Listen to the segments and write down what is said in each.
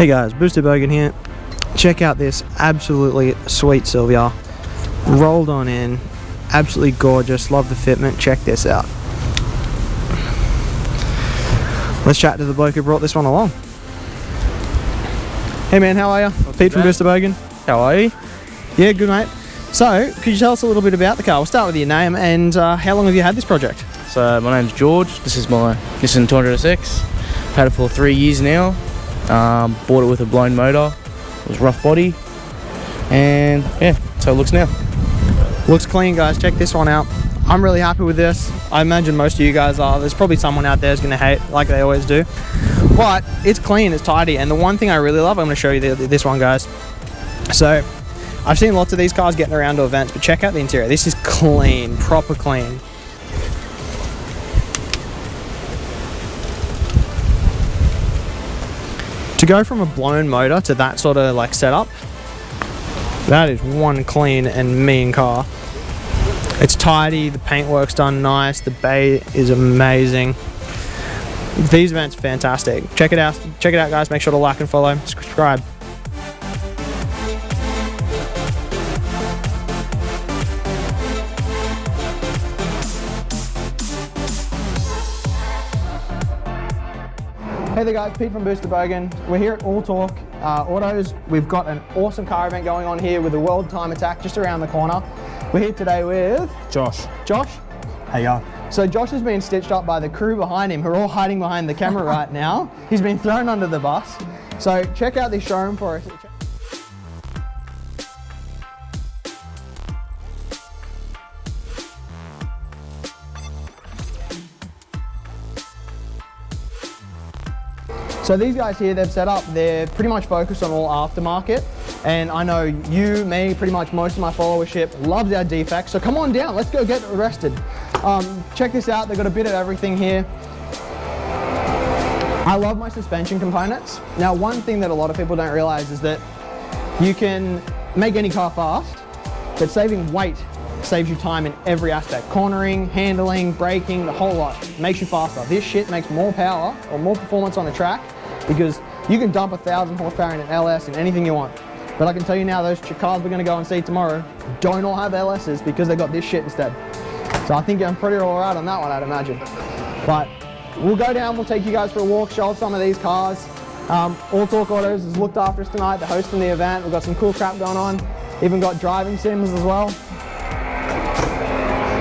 Hey guys, Boosted Bogan here. Check out this absolutely sweet Sylvia. Rolled on in, absolutely gorgeous, love the fitment. Check this out. Let's chat to the bloke who brought this one along. Hey man, how are you? Pete from Boosted Bogan. How are you? Yeah, good mate. So, could you tell us a little bit about the car? We'll start with your name and how long have you had this project? So my name's George. This is my Nissan 200SX. I've had it for 3 years now. Bought it with a blown motor. It was rough body, and yeah, that's how it looks now. Looks clean, guys. Check this one out. I'm really happy with this. I imagine most of you guys are. There's probably someone out there who's going to hate, like they always do. But it's clean, it's tidy, and the one thing I really love, I'm going to show you this one, guys. So, I've seen lots of these cars getting around to events, but check out the interior. This is clean, proper clean. To go from a blown motor to that sort of like setup, that is one clean and mean car. It's tidy, the paintwork's done nice, the bay is amazing. These events are fantastic. Check it out guys, make sure to like and follow, subscribe. Hey there guys, Pete from Boosted Bogan. We're here at All Talk Autos. We've got an awesome car event going on here with the World Time Attack just around the corner. We're here today with... Josh. Josh? Hey, yeah. So Josh has been stitched up by the crew behind him, who are all hiding behind the camera right now. He's been thrown under the bus. So check out this showroom for us. So these guys here, they've set up, they're pretty much focused on all aftermarket. And I know you, me, pretty much most of my followership loves our defects. So come on down, let's go get arrested. Check this out, they've got a bit of everything here. I love my suspension components. Now, one thing that a lot of people don't realize is that you can make any car fast, but saving weight saves you time in every aspect. Cornering, handling, braking, the whole lot. Makes you faster. This shit makes more power or more performance on the track because you can dump 1,000 horsepower in an LS in anything you want. But I can tell you now, those cars we're gonna go and see tomorrow don't all have LSs because they got this shit instead. So I think I'm pretty all right on that one, I'd imagine. But we'll go down, we'll take you guys for a walk, show off some of these cars. All Talk Autos has looked after us tonight. They're hosting the event. We've got some cool crap going on. Even got driving sims as well.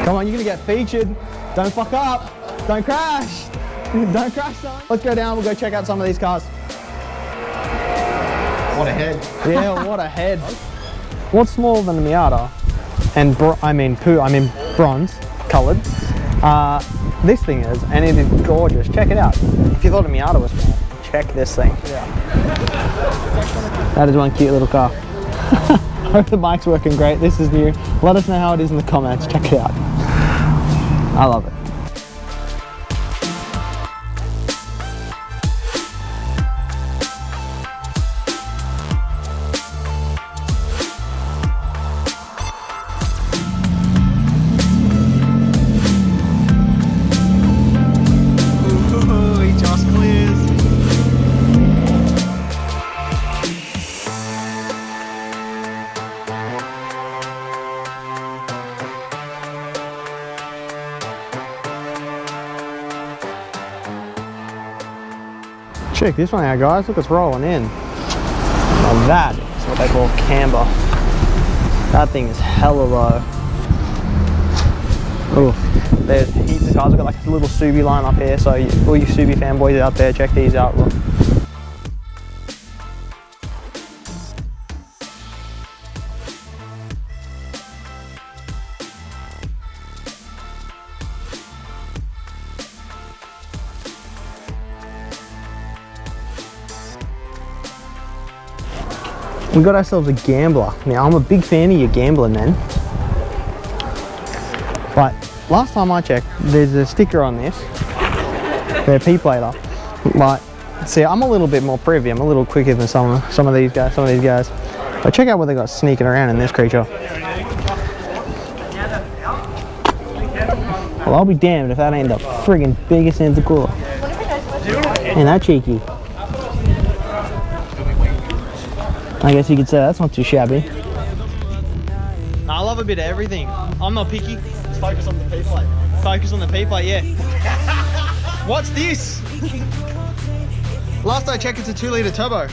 Come on, you're gonna get featured. Don't fuck up. Don't crash. Don't crash, son. Let's go down, we'll go check out some of these cars. What a head. Yeah, what a head. What's smaller than a Miata? And bronze colored. This thing is, and it is gorgeous. Check it out. If you thought a Miata was small, check this thing. Yeah. That is one cute little car. Hope the bike's working great. This is new. Let us know how it is in the comments. Check it out. I love it. Check this one out, guys. Look, it's rolling in. Now that is what they call camber. That thing is hella low. Oh, there's heaps of cars. We've got like a little Subi line up here, so all you Subi fanboys out there, check these out. Look. We got ourselves a Gambler. Now, I'm a big fan of your Gambler, man. But last time I checked, there's a sticker on this. They're P-plater. But see, I'm a little bit more privy. I'm a little quicker than some of these guys. But check out what they got sneaking around in this creature. Well, I'll be damned if that ain't the friggin' biggest intercooler. Ain't that cheeky? I guess you could say that's not too shabby. I love a bit of everything. I'm not picky. Just focus on the P-plate. Focus on the P-plate, yeah. What's this? Last I checked, it's a 2-litre turbo.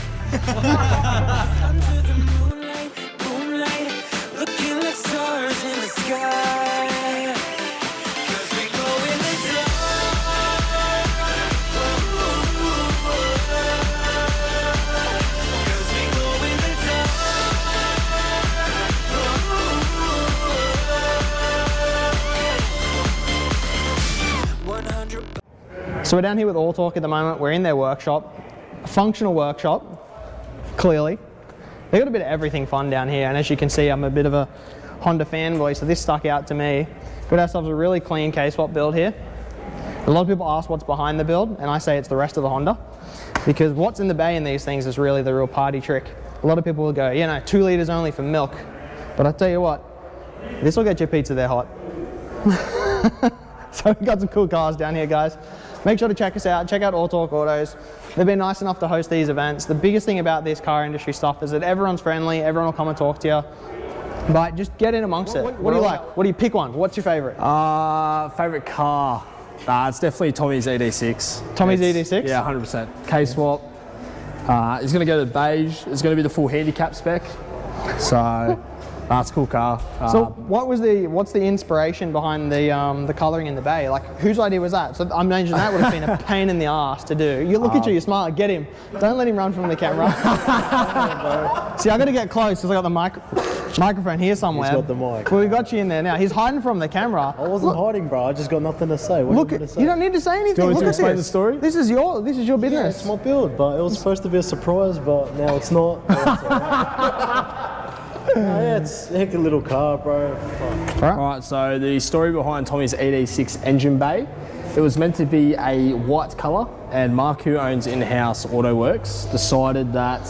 So we're down here with All Talk at the moment. We're in their workshop, a functional workshop, clearly. They've got a bit of everything fun down here, and as you can see, I'm a bit of a Honda fanboy, so this stuck out to me. Got ourselves a really clean K-swap build here. A lot of people ask what's behind the build, and I say it's the rest of the Honda, because what's in the bay in these things is really the real party trick. A lot of people will go, you know, 2 litres only for milk, but I tell you what, this will get your pizza there hot. So we've got some cool cars down here, guys. Make sure to check us out. Check out All Talk Autos. They've been nice enough to host these events. The biggest thing about this car industry stuff is that everyone's friendly. Everyone will come and talk to you. But just get in amongst it. What do you like? What do you pick one? What's your favorite? Favorite car? It's definitely Tommy's ED6. Tommy's ED6? Yeah, 100%. K-swap. It's going to go to beige. It's going to be the full handicap spec. So it's a cool car. So what's the inspiration behind the colouring in the bay? Like, whose idea was that? So I imagine that would have been a pain in the ass to do. You look at you, you're smart, get him. Don't let him run from the camera. See, I got to get close because I got the microphone here somewhere. He's got the mic. Well, we got you in there now. He's hiding from the camera. I wasn't hiding, bro. I just got nothing to say. What Look, do you want me to say? you don't need to say anything. Do you want Look me to at explain this. the story? This is your Yeah, business. it's my build, but it was supposed to be a surprise, but now it's not. Yeah, it's a heck of a little car, bro. Right, so the story behind Tommy's ED6 engine bay, it was meant to be a white colour, and Mark, who owns in-house Auto Works, decided that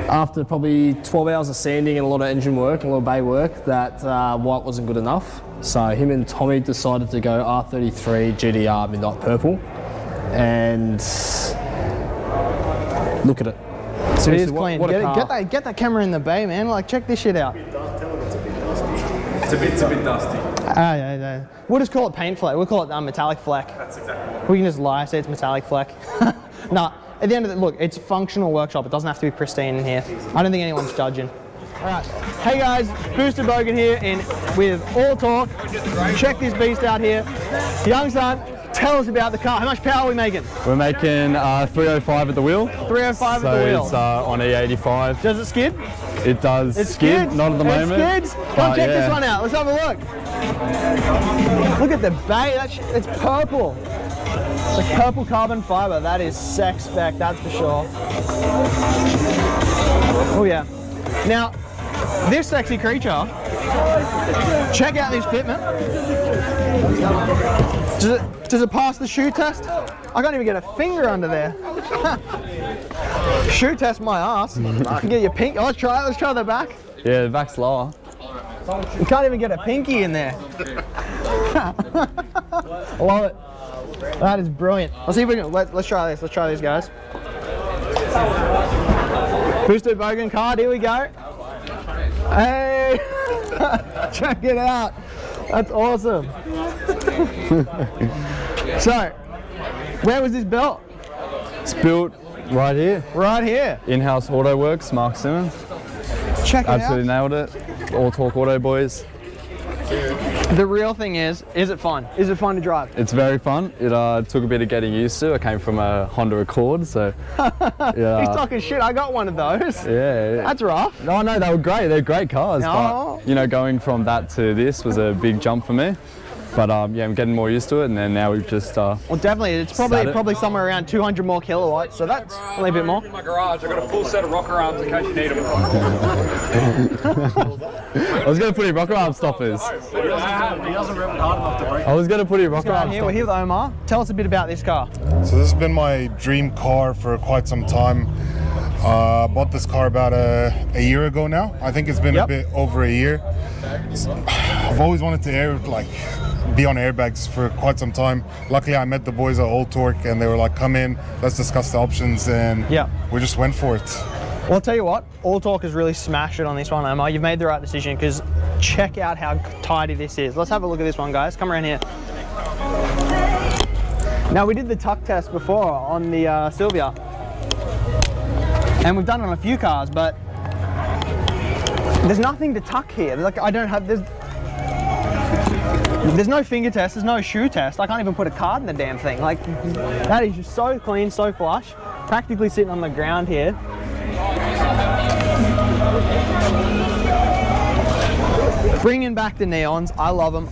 after probably 12 hours of sanding and a lot of engine work and a lot of bay work, that white wasn't good enough. So him and Tommy decided to go R33 GTR Midnight Purple, and look at it. It is clean. What a car. Get that camera in the bay, man. Like, check this shit out. It's a bit dusty. Yeah. We'll just call it paint fleck. We'll call it metallic fleck. That's exactly. We can just lie, say it's metallic fleck. No, at the end of the look, it's a functional workshop. It doesn't have to be pristine in here. I don't think anyone's judging. All right, hey guys, Boosted Bogan here with All Talk. Check this beast out here. Young son, tell us about the car. How much power are we making? We're making 305 at the wheel. 305 at the wheel. So it's on E85. Does it skid? It does It skid, skids. not at the moment. It skids. Come check this one out. Let's have a look. Look at the bay. It's purple. It's like purple carbon fiber. That is sex spec, that's for sure. Oh yeah. Now, this sexy creature, check out this fitment. Does it pass the shoe test? I can't even get a finger under there. Shoe test my ass. Get your pink. Oh, let's try it. Let's try the back. Yeah, the back's lower. You can't even get a pinky in there. I love it. That is brilliant. Let's see if we can. Let's try this. Let's try these, guys. Boosted Bogan card. Here we go. Hey, check it out. That's awesome. So, where was this built? It's built right here. Right here. In-house Auto Works, Mark Simmons. Check it Absolutely out. nailed it. All Talk Auto boys. The real thing is it fun? Is it fun to drive? It's very fun. It took a bit of getting used to. I came from a Honda Accord, so yeah. He's talking shit. I got one of those. Yeah. That's rough. No, they were great. They're great cars. No. But, you know, going from that to this was a big jump for me. But yeah, I'm getting more used to it, and then now we've just Well, definitely. It's probably somewhere around 200 more kilowatts, so that's a little bit more. In my garage, I've got a full set of rocker arms in case you need them. I was going to put in rocker arm stoppers. He doesn't rev it hard enough to break. I was going to put in rocker Right arm here, we're here with Omar. Tell us a bit about this car. So this has been my dream car for quite some time. Bought this car about a year ago now. I think it's been a bit over a year. I've always wanted to be on airbags for quite some time. Luckily, I met the boys at Old Torque, and they were like, "Come in, let's discuss the options," and we just went for it. Well, I'll tell you what, All Talk has really smashed it on this one, Omar. You've made the right decision because check out how tidy this is. Let's have a look at this one, guys. Come around here. Now, we did the tuck test before on the Sylvia, and we've done it on a few cars, but there's nothing to tuck here. Like, there's no finger test, there's no shoe test. I can't even put a card in the damn thing. Like, that is just so clean, so flush. Practically sitting on the ground here. Bringing back the neons, I love them.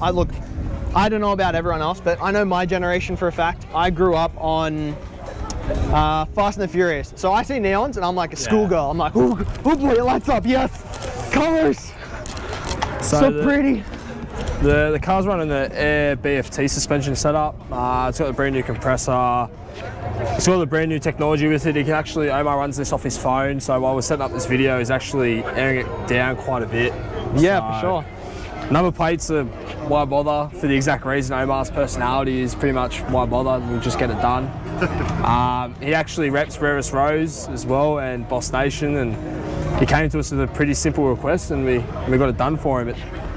I don't know about everyone else, but I know my generation for a fact. I grew up on Fast and the Furious. So I see neons and I'm like a schoolgirl. I'm like, oh boy, it lights up, yes! Colors! So pretty. The car's running the Air BFT suspension setup. It's got the brand new compressor. It's got the brand new technology with it. He can actually, Omar runs this off his phone, so while we're setting up this video, he's actually airing it down quite a bit. Yeah, for sure. Number plates are why bother, for the exact reason Omar's personality is pretty much why bother, we'll just get it done. He actually reps Rarest Rose as well and Boss Nation, and he came to us with a pretty simple request and we got it done for him.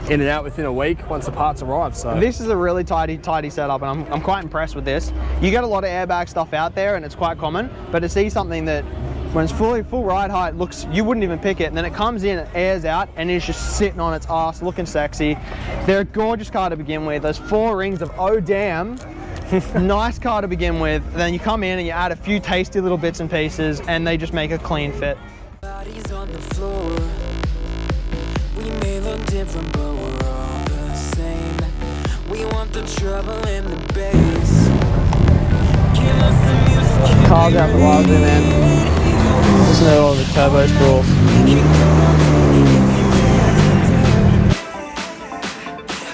In and out within a week once the parts arrive. So this is a really tidy setup, and I'm quite impressed with this. You get a lot of airbag stuff out there and it's quite common, but to see something that when it's full ride height looks, you wouldn't even pick it, and then it comes in, it airs out, and it's just sitting on its ass looking sexy. They're a gorgeous car to begin with. Those 4 rings of oh damn, nice car to begin with. Then you come in and you add a few tasty little bits and pieces and they just make a clean fit. Bodies on the floor. We may look different, but we're all the same. We want the trouble and the bass. Give us the music. Car's out the wazoo, man. Listen to all the turbo sprawls.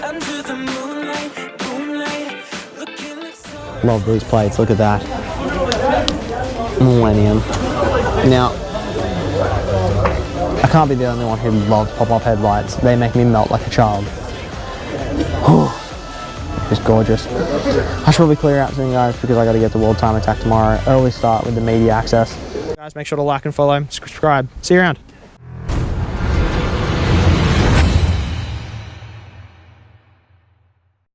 Under the moonlight, looking like so. Love these plates, look at that. Millennium. Now, I can't be the only one who loves pop-up headlights. They make me melt like a child. Just gorgeous. I should probably clear out soon, guys, because I got to get to World Time Attack tomorrow. Early start with the media access. Guys, make sure to like and follow, subscribe. See you around.